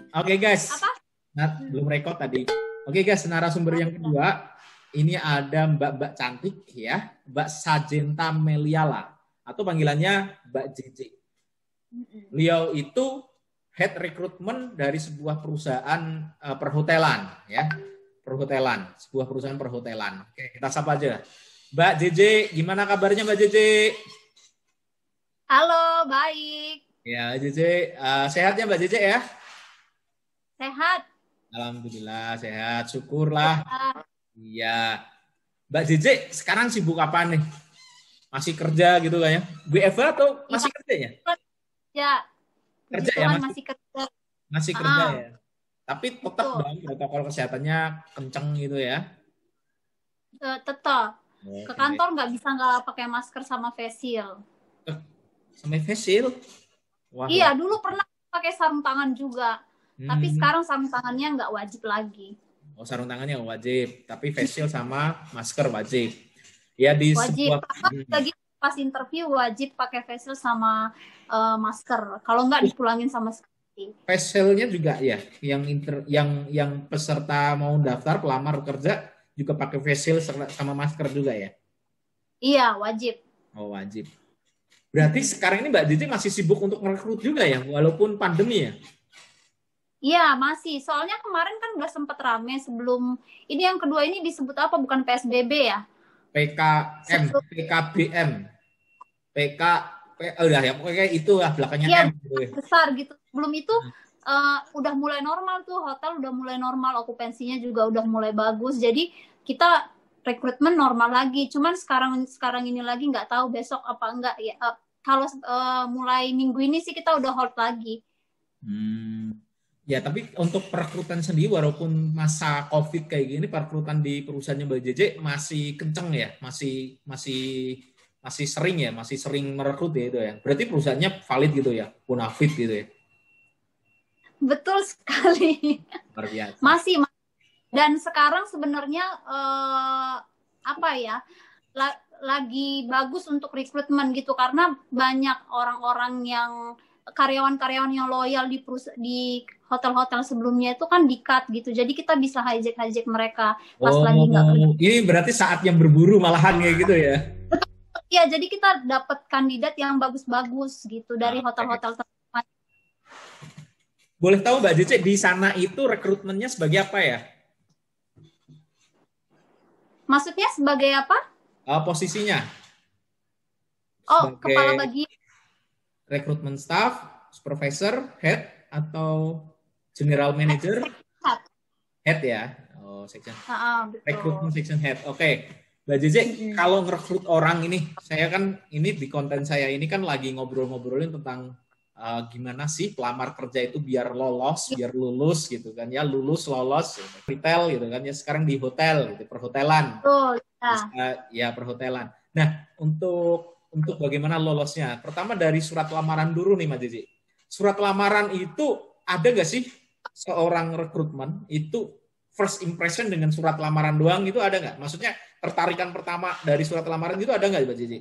Oke guys, Apa? belum rekod tadi. Oke guys, narasumber yang kedua ini ada Mbak cantik ya, Mbak Sajenta Meliala atau panggilannya Mbak JJ. Beliau itu head recruitment dari sebuah perusahaan perhotelan ya, perhotelan, sebuah perusahaan perhotelan. Oke, kita sapa aja. Mbak JJ, gimana kabarnya Mbak JJ? Halo, baik. Ya, JJ, sehat ya Mbak JJ ya? Sehat. Alhamdulillah sehat, syukurlah. Ya, Iya. Mbak JJ sekarang sibuk apa nih? Masih kerja gitu kan ya? WFH atau iya, masih kerja ya? ya. Kerja Puji ya, Tuhan masih masih kerja. masih kerja Ah, ya. Tapi tetap betul. dong protokol kesehatannya kenceng gitu ya. Tetap. Ke Oke. kantor nggak pakai masker sama face shield. Sampai facial. Wah, Iya, dulu pernah pakai sarung tangan juga. Tapi Hmm. sekarang sarung tangannya nggak wajib lagi. Oh, sarung tangannya wajib, tapi facial sama masker wajib. Ya di Wajib. sebuah Lagi pas interview wajib pakai face shield sama masker. Kalau nggak dipulangin sama sekali. facialnya juga ya, yang peserta mau daftar pelamar kerja juga pakai facial sama masker juga ya. Iya, wajib. Oh, wajib. Berarti sekarang ini Mbak Diti masih sibuk untuk merekrut juga ya, walaupun pandemi ya? Iya, masih. Soalnya kemarin kan udah sempet rame sebelum ini yang kedua ini disebut apa? Bukan PSBB ya? PKM, Sebelum, PKBM, PK, udah ya, pokoknya itu lah belakangnya iya, M gitu ya. besar gitu. Sebelum itu udah mulai normal tuh, hotel udah mulai normal, okupansinya juga udah mulai bagus. Jadi kita rekrutmen normal lagi. Cuman sekarang ini lagi nggak tahu besok apa enggak ya. Kalau mulai minggu ini sih kita udah hold lagi. Hmm. Ya, tapi untuk perekrutan sendiri, walaupun masa COVID kayak gini, perekrutan di perusahaannya Mbak JJ masih kenceng ya, masih sering ya, masih sering merekrut ya itu ya. Berarti perusahaannya valid gitu ya, bonafit gitu ya. Betul sekali. Luar biasa. Masih. Dan sekarang sebenarnya apa ya? Lagi bagus untuk rekrutmen gitu karena banyak orang-orang yang karyawan-karyawan yang loyal di hotel-hotel sebelumnya itu kan di-cut gitu. Jadi kita bisa hijack mereka pas lagi nggak kerja. Oh, ini berarti saat yang berburu malahan kayak gitu ya. Iya, jadi kita dapat kandidat yang bagus-bagus gitu dari Oke. hotel-hotel tersebut. Boleh tahu Mbak JJ di sana itu rekrutmennya sebagai apa ya? Maksudnya sebagai apa? Posisinya Oh, kepala sebagai bagian. rekrutmen staff, supervisor, head atau general manager? Head ya. Oh, section. Rekrutmen Betul. section head. Oke. Mbak JJ, kalau ngerekrut orang ini, saya kan ini di konten saya ini kan lagi ngobrolin tentang gimana sih pelamar kerja itu biar lolos, biar lulus gitu kan ya, lulus lolos gitu. Retail gitu kan ya, sekarang di hotel gitu, perhotelan. Betul. Ya. Bisa, ya perhotelan. Nah, untuk bagaimana lolosnya? Pertama dari surat lamaran dulu nih Mbak JJ. Surat lamaran itu ada nggak sih seorang rekrutmen itu first impression dengan surat lamaran doang itu ada nggak? Maksudnya tertarikan pertama dari surat lamaran itu ada nggak Mbak JJ?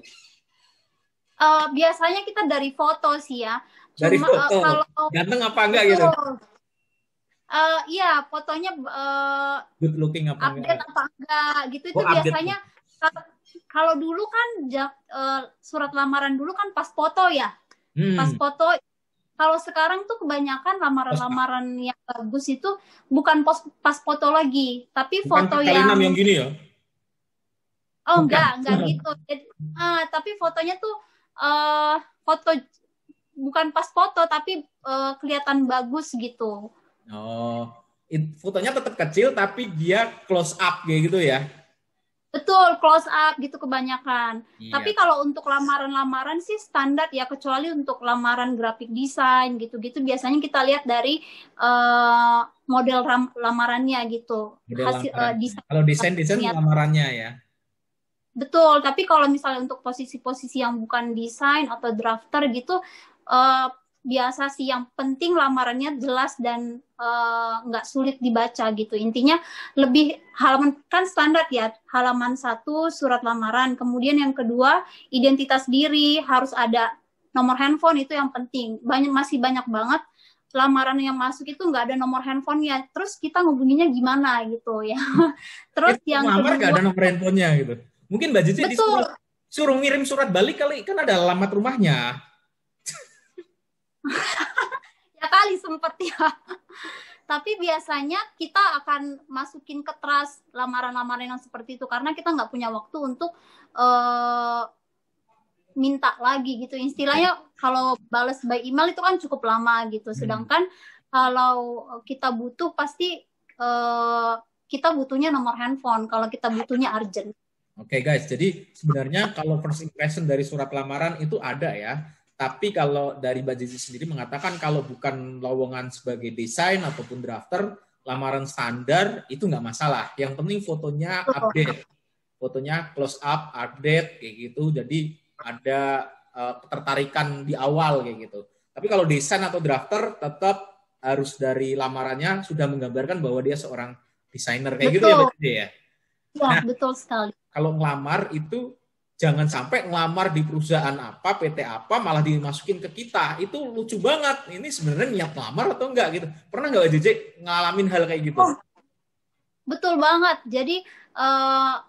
Biasanya kita dari foto sih ya. Dari Cuma foto, kalau ganteng apa enggak gitu? betul, iya fotonya Good looking apa update enggak? apa enggak gitu Oh, itu update. biasanya. Kalau dulu kan surat lamaran dulu kan pas foto ya, pas Hmm. foto. Kalau sekarang tuh kebanyakan lamaran-lamaran yang bagus itu bukan pas foto lagi, tapi Bukan foto kali enam yang yang gini ya? Bukan. enggak gitu. Jadi, tapi fotonya tuh foto bukan pas foto tapi kelihatan bagus gitu. Oh, fotonya tetap kecil tapi dia close up kayak gitu ya? Betul, close up gitu kebanyakan. Tapi Iya. kalau untuk lamaran-lamaran sih standar ya, kecuali untuk lamaran graphic design gitu-gitu biasanya kita lihat dari model lamarannya gitu. Model Hasil lamaran. desain. Kalau desain lamarannya ya. Betul, tapi kalau misalnya untuk posisi-posisi yang bukan desain atau drafter gitu, biasa sih yang penting lamarannya jelas dan nggak sulit dibaca gitu. Intinya lebih halaman kan standar ya, halaman 1 surat lamaran, kemudian yang kedua identitas diri, harus ada nomor handphone itu yang penting. Masih banyak banget lamaran yang masuk itu nggak ada nomor handphonenya, terus kita ngubunginya gimana gitu ya. Terus Itu yang ngelamar gak kedua, ada nomor handphonenya gitu. Mungkin Mbak Cici betul, suruh ngirim surat balik kali, kan ada alamat rumahnya. ya kali sempet ya. Tapi biasanya kita akan masukin ke trust lamaran-lamaran yang seperti itu karena kita nggak punya waktu untuk minta lagi gitu. Istilahnya kalau balas by email itu kan cukup lama gitu. Sedangkan kalau kita butuh pasti kita butuhnya nomor handphone. Kalau kita butuhnya urgent. Oke guys, jadi sebenarnya kalau first impression dari surat lamaran itu ada ya. Tapi kalau dari Mbak Zizi sendiri mengatakan kalau bukan lowongan sebagai desain ataupun drafter, lamaran standar itu nggak masalah. Yang penting fotonya update, fotonya close up, update kayak gitu. Jadi ada ketertarikan di awal kayak gitu. Tapi kalau desain atau drafter tetap harus dari lamarannya sudah menggambarkan bahwa dia seorang desainer kayak gitu ya Mbak Zizi ya. Ya, betul sekali. Kalau ngelamar itu jangan sampai ngelamar di perusahaan apa, PT apa, malah dimasukin ke kita. Itu lucu banget. Ini sebenarnya niat ngelamar atau enggak gitu. Pernah nggak JJ ngalamin hal kayak gitu? Betul banget. Jadi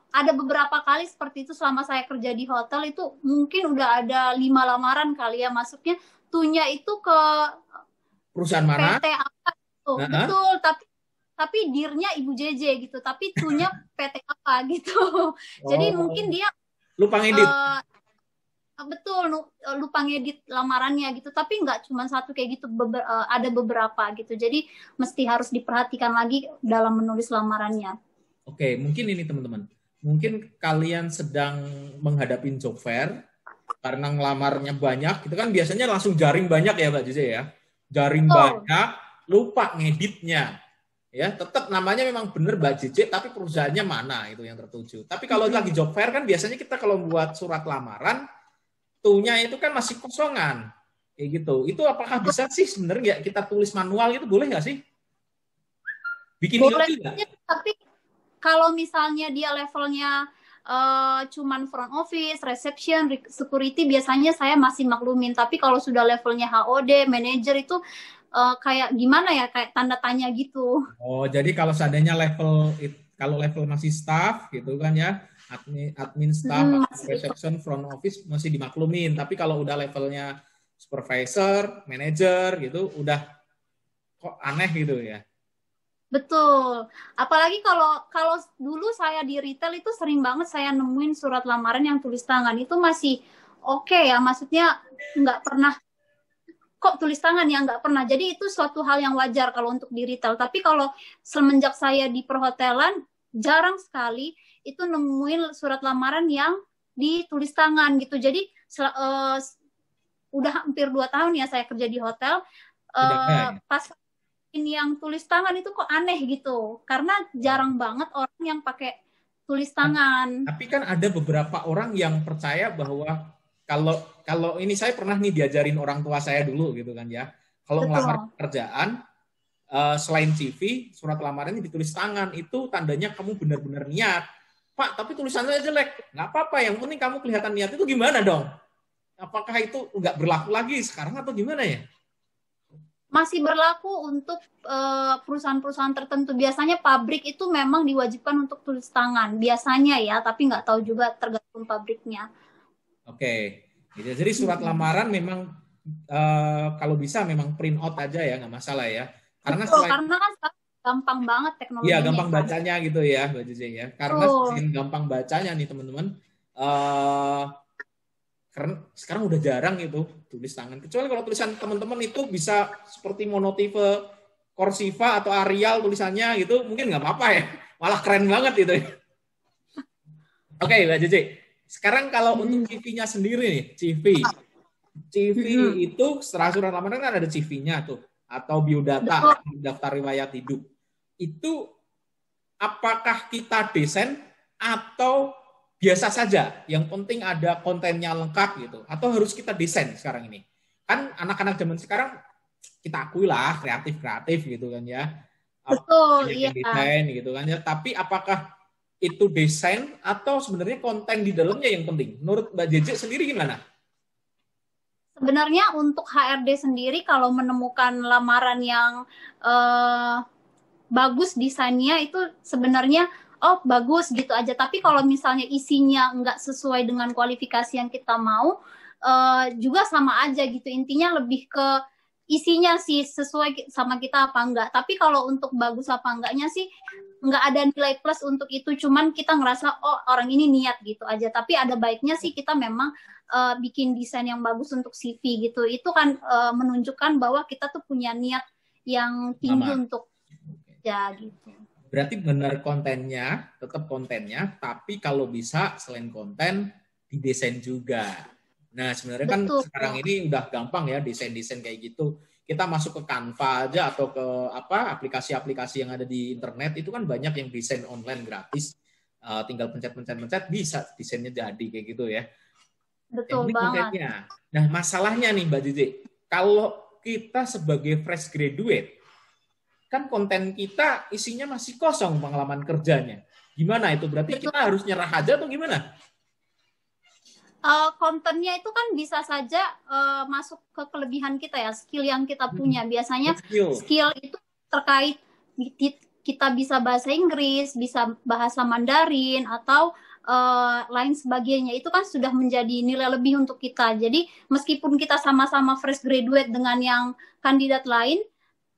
ada beberapa kali seperti itu selama saya kerja di hotel itu mungkin udah ada 5 lamaran kali ya masuknya. Tuhnya itu ke perusahaan mana? PT apa gitu. Betul, tapi dirnya Ibu JJ gitu. Tapi tuhnya PT apa gitu. Jadi mungkin dia lupa ngedit. Betul, lupa ngedit lamarannya gitu. Tapi nggak cuma satu kayak gitu, ada beberapa gitu. Jadi mesti harus diperhatikan lagi dalam menulis lamarannya. Oke, mungkin ini teman-teman. Mungkin kalian sedang menghadapi job fair karena ngelamarnya banyak. Itu kan biasanya langsung jaring banyak ya Mbak Jose ya. Jaring banyak, lupa ngeditnya. Ya, tetap namanya memang benar Mbak JJ, tapi perusahaannya mana itu yang tertuju. Tapi kalau lagi job fair kan biasanya kita kalau buat surat lamaran, tuhnya itu kan masih kosongan. Kayak gitu. Itu apakah bisa sih sebenarnya kita tulis manual itu boleh nggak sih? Bikin boleh nggak? Tapi kalau misalnya dia levelnya cuman front office, reception, security, biasanya saya masih maklumin. Tapi kalau sudah levelnya HOD, manager itu kayak gimana ya, kayak tanda tanya gitu. Oh, jadi kalau seandainya kalau level masih staff gitu kan ya, admin staff, reception, front office masih dimaklumin. Tapi kalau udah levelnya supervisor, manager gitu, udah kok aneh gitu ya. Betul. Apalagi kalau dulu saya di retail itu sering banget saya nemuin surat lamaran yang tulis tangan. Itu masih oke ya, maksudnya nggak pernah kok tulis tangan ya, nggak pernah. Jadi itu suatu hal yang wajar kalau untuk di retail. Tapi kalau semenjak saya di perhotelan, jarang sekali itu nemuin surat lamaran yang ditulis tangan gitu. Jadi udah hampir 2 tahun ya saya kerja di hotel. Pas ini yang tulis tangan itu kok aneh gitu. Karena jarang banget orang yang pakai tulis tangan. Tapi kan ada beberapa orang yang percaya bahwa kalau ini saya pernah nih diajarin orang tua saya dulu gitu kan ya. Kalau ngelamar pekerjaan, selain CV, surat lamarannya ditulis tangan, itu tandanya kamu benar-benar niat. Pak, tapi tulisannya jelek. Nggak apa-apa, yang penting kamu kelihatan niat. Itu gimana dong? Apakah itu nggak berlaku lagi sekarang atau gimana ya? Masih berlaku untuk perusahaan-perusahaan tertentu. Biasanya pabrik itu memang diwajibkan untuk tulis tangan. Biasanya ya, tapi nggak tahu juga tergantung pabriknya. Oke, jadi surat lamaran memang kalau bisa memang print out aja ya, nggak masalah ya. Karena karena kan gampang banget teknologinya. Iya, gampang bacanya gitu ya, Mbak Jose ya. Karena selain gampang bacanya nih teman-teman, karena sekarang udah jarang itu tulis tangan. Kecuali kalau tulisan teman-teman itu bisa seperti monotipe Corsiva atau Arial tulisannya gitu, mungkin nggak apa-apa ya. Malah keren banget itu. Oke, Mbak Jose. Sekarang kalau untuk CV-nya sendiri nih, CV itu setelah surat lamaran kan ada CV-nya tuh, atau biodata, daftar riwayat hidup. Itu apakah kita desain atau biasa saja? Yang penting ada kontennya lengkap gitu, atau harus kita desain sekarang ini? Kan anak-anak zaman sekarang kita akui lah kreatif gitu kan ya. Betul, iya. Desain gitu kan ya. Tapi apakah itu desain atau sebenarnya konten di dalamnya yang penting? Menurut Mbak JJ sendiri gimana? Sebenarnya untuk HRD sendiri kalau menemukan lamaran yang bagus desainnya itu sebenarnya oh bagus gitu aja. Tapi kalau misalnya isinya nggak sesuai dengan kualifikasi yang kita mau, juga sama aja gitu. Intinya lebih ke isinya sih sesuai sama kita apa enggak. Tapi kalau untuk bagus apa enggaknya sih nggak ada nilai plus untuk itu. Cuman kita ngerasa oh orang ini niat gitu aja. Tapi ada baiknya sih kita memang bikin desain yang bagus untuk CV gitu. Itu kan menunjukkan bahwa kita tuh punya niat yang tinggi untuk ya gitu. Berarti benar kontennya, tetap kontennya, tapi kalau bisa selain konten didesain juga. Nah, sebenarnya kan sekarang ini udah gampang ya desain-desain kayak gitu. Kita masuk ke Canva aja atau ke aplikasi-aplikasi yang ada di internet itu kan banyak yang desain online gratis. Tinggal pencet-pencet bisa desainnya jadi kayak gitu ya. Betul banget. Kontennya. Nah, masalahnya nih Mbak Cici, kalau kita sebagai fresh graduate kan konten kita isinya masih kosong pengalaman kerjanya. Gimana itu? Berarti kita harus nyerah aja atau gimana? Kontennya itu kan bisa saja masuk ke kelebihan kita ya, skill yang kita punya. Biasanya skill itu terkait kita bisa bahasa Inggris, bisa bahasa Mandarin, atau lain sebagainya. Itu kan sudah menjadi nilai lebih untuk kita. Jadi meskipun kita sama-sama fresh graduate dengan yang kandidat lain,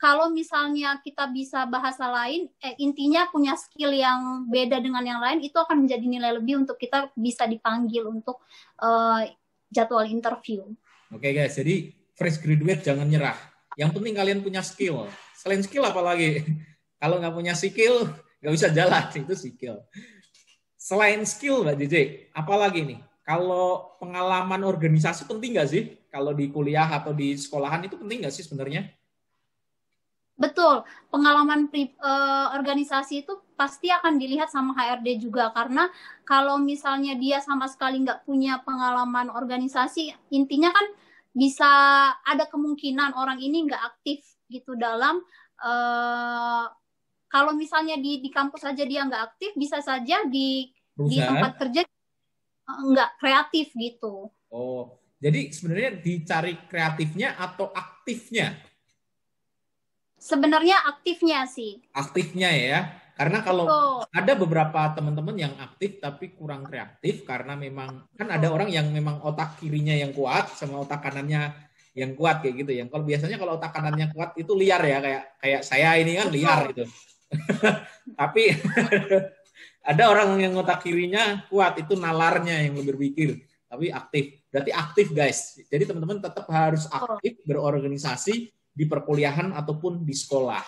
kalau misalnya kita bisa bahasa lain, intinya punya skill yang beda dengan yang lain, itu akan menjadi nilai lebih untuk kita bisa dipanggil untuk jadwal interview. Oke guys, jadi fresh graduate jangan nyerah. Yang penting kalian punya skill. Selain skill apa lagi? Kalau nggak punya skill, nggak bisa jalan. Itu skill. Selain skill, Mbak JJ, apa lagi nih? Kalau pengalaman organisasi penting nggak sih? Kalau di kuliah atau di sekolahan itu penting nggak sih sebenarnya? Betul, pengalaman organisasi itu pasti akan dilihat sama HRD juga, karena kalau misalnya dia sama sekali nggak punya pengalaman organisasi, intinya kan bisa ada kemungkinan orang ini nggak aktif gitu dalam kalau misalnya di kampus saja dia nggak aktif, bisa saja di tempat kerja nggak kreatif gitu. Oh, jadi sebenarnya dicari kreatifnya atau aktifnya? Sebenarnya aktifnya sih. Aktifnya ya, karena kalau ada beberapa teman-teman yang aktif tapi kurang kreatif karena memang kan ada orang yang memang otak kirinya yang kuat sama otak kanannya yang kuat kayak gitu ya. Kalau biasanya kalau otak kanannya kuat itu liar ya, kayak saya ini kan liar gitu. Tapi ada orang yang otak kirinya kuat, itu nalarnya yang berpikir tapi aktif. Berarti aktif guys. Jadi teman-teman tetap harus aktif berorganisasi di perkuliahan ataupun di sekolah.